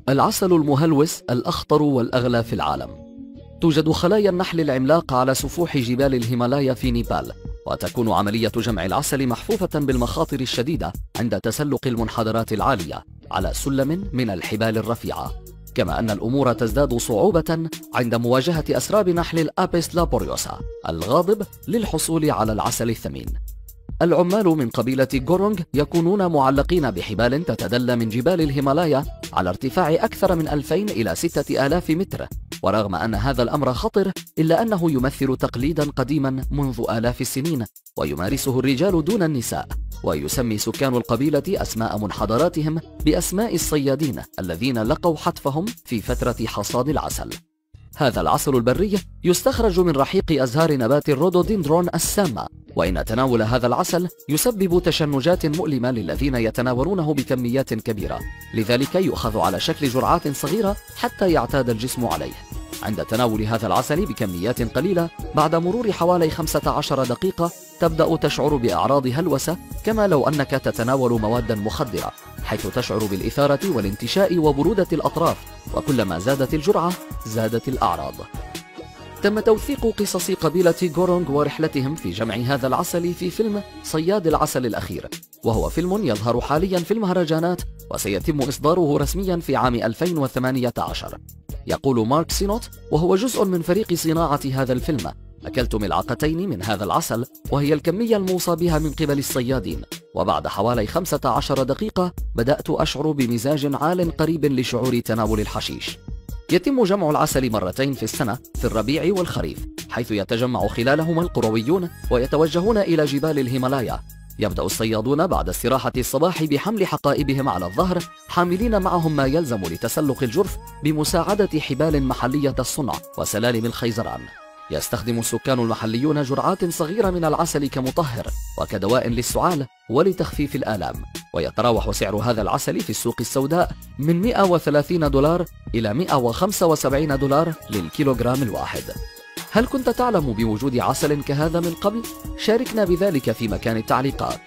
العسل المهلوس الأخطر والأغلى في العالم. توجد خلايا النحل العملاقة على سفوح جبال الهيمالايا في نيبال، وتكون عملية جمع العسل محفوفة بالمخاطر الشديدة عند تسلق المنحدرات العالية على سلم من الحبال الرفيعة، كما أن الأمور تزداد صعوبة عند مواجهة أسراب نحل الأبيس لابوريوسا الغاضب للحصول على العسل الثمين. العمال من قبيلة غورونغ يكونون معلقين بحبال تتدلى من جبال الهيمالايا على ارتفاع أكثر من 2000 إلى 6000 متر، ورغم أن هذا الأمر خطر إلا أنه يمثل تقليدا قديما منذ آلاف السنين، ويمارسه الرجال دون النساء، ويسمي سكان القبيلة أسماء منحدراتهم بأسماء الصيادين الذين لقوا حتفهم في فترة حصاد العسل. هذا العسل البري يستخرج من رحيق أزهار نبات الرودودندرون السامة، وإن تناول هذا العسل يسبب تشنجات مؤلمة للذين يتناولونه بكميات كبيرة، لذلك يؤخذ على شكل جرعات صغيرة حتى يعتاد الجسم عليه. عند تناول هذا العسل بكميات قليلة بعد مرور حوالي 15 دقيقة تبدأ تشعر بأعراض هلوسة، كما لو أنك تتناول مواد مخدرة، حيث تشعر بالإثارة والانتشاء وبرودة الأطراف، وكلما زادت الجرعة زادت الأعراض. تم توثيق قصص قبيلة غورونغ ورحلتهم في جمع هذا العسل في فيلم صياد العسل الأخير، وهو فيلم يظهر حاليا في المهرجانات وسيتم إصداره رسميا في عام 2018. يقول مارك سينوت وهو جزء من فريق صناعة هذا الفيلم: أكلت ملعقتين من هذا العسل وهي الكمية الموصى بها من قبل الصيادين، وبعد حوالي 15 دقيقة بدأت أشعر بمزاج عال قريب لشعور تناول الحشيش. يتم جمع العسل مرتين في السنة، في الربيع والخريف، حيث يتجمع خلالهما القرويون ويتوجهون إلى جبال الهيمالايا. يبدأ الصيادون بعد استراحة الصباح بحمل حقائبهم على الظهر، حاملين معهم ما يلزم لتسلق الجرف بمساعدة حبال محلية الصنع وسلالم الخيزران. يستخدم السكان المحليون جرعات صغيرة من العسل كمطهر وكدواء للسعال ولتخفيف الآلام، ويتراوح سعر هذا العسل في السوق السوداء من $130 إلى $175 للكيلوغرام الواحد. هل كنت تعلم بوجود عسل كهذا من قبل؟ شاركنا بذلك في مكان التعليقات.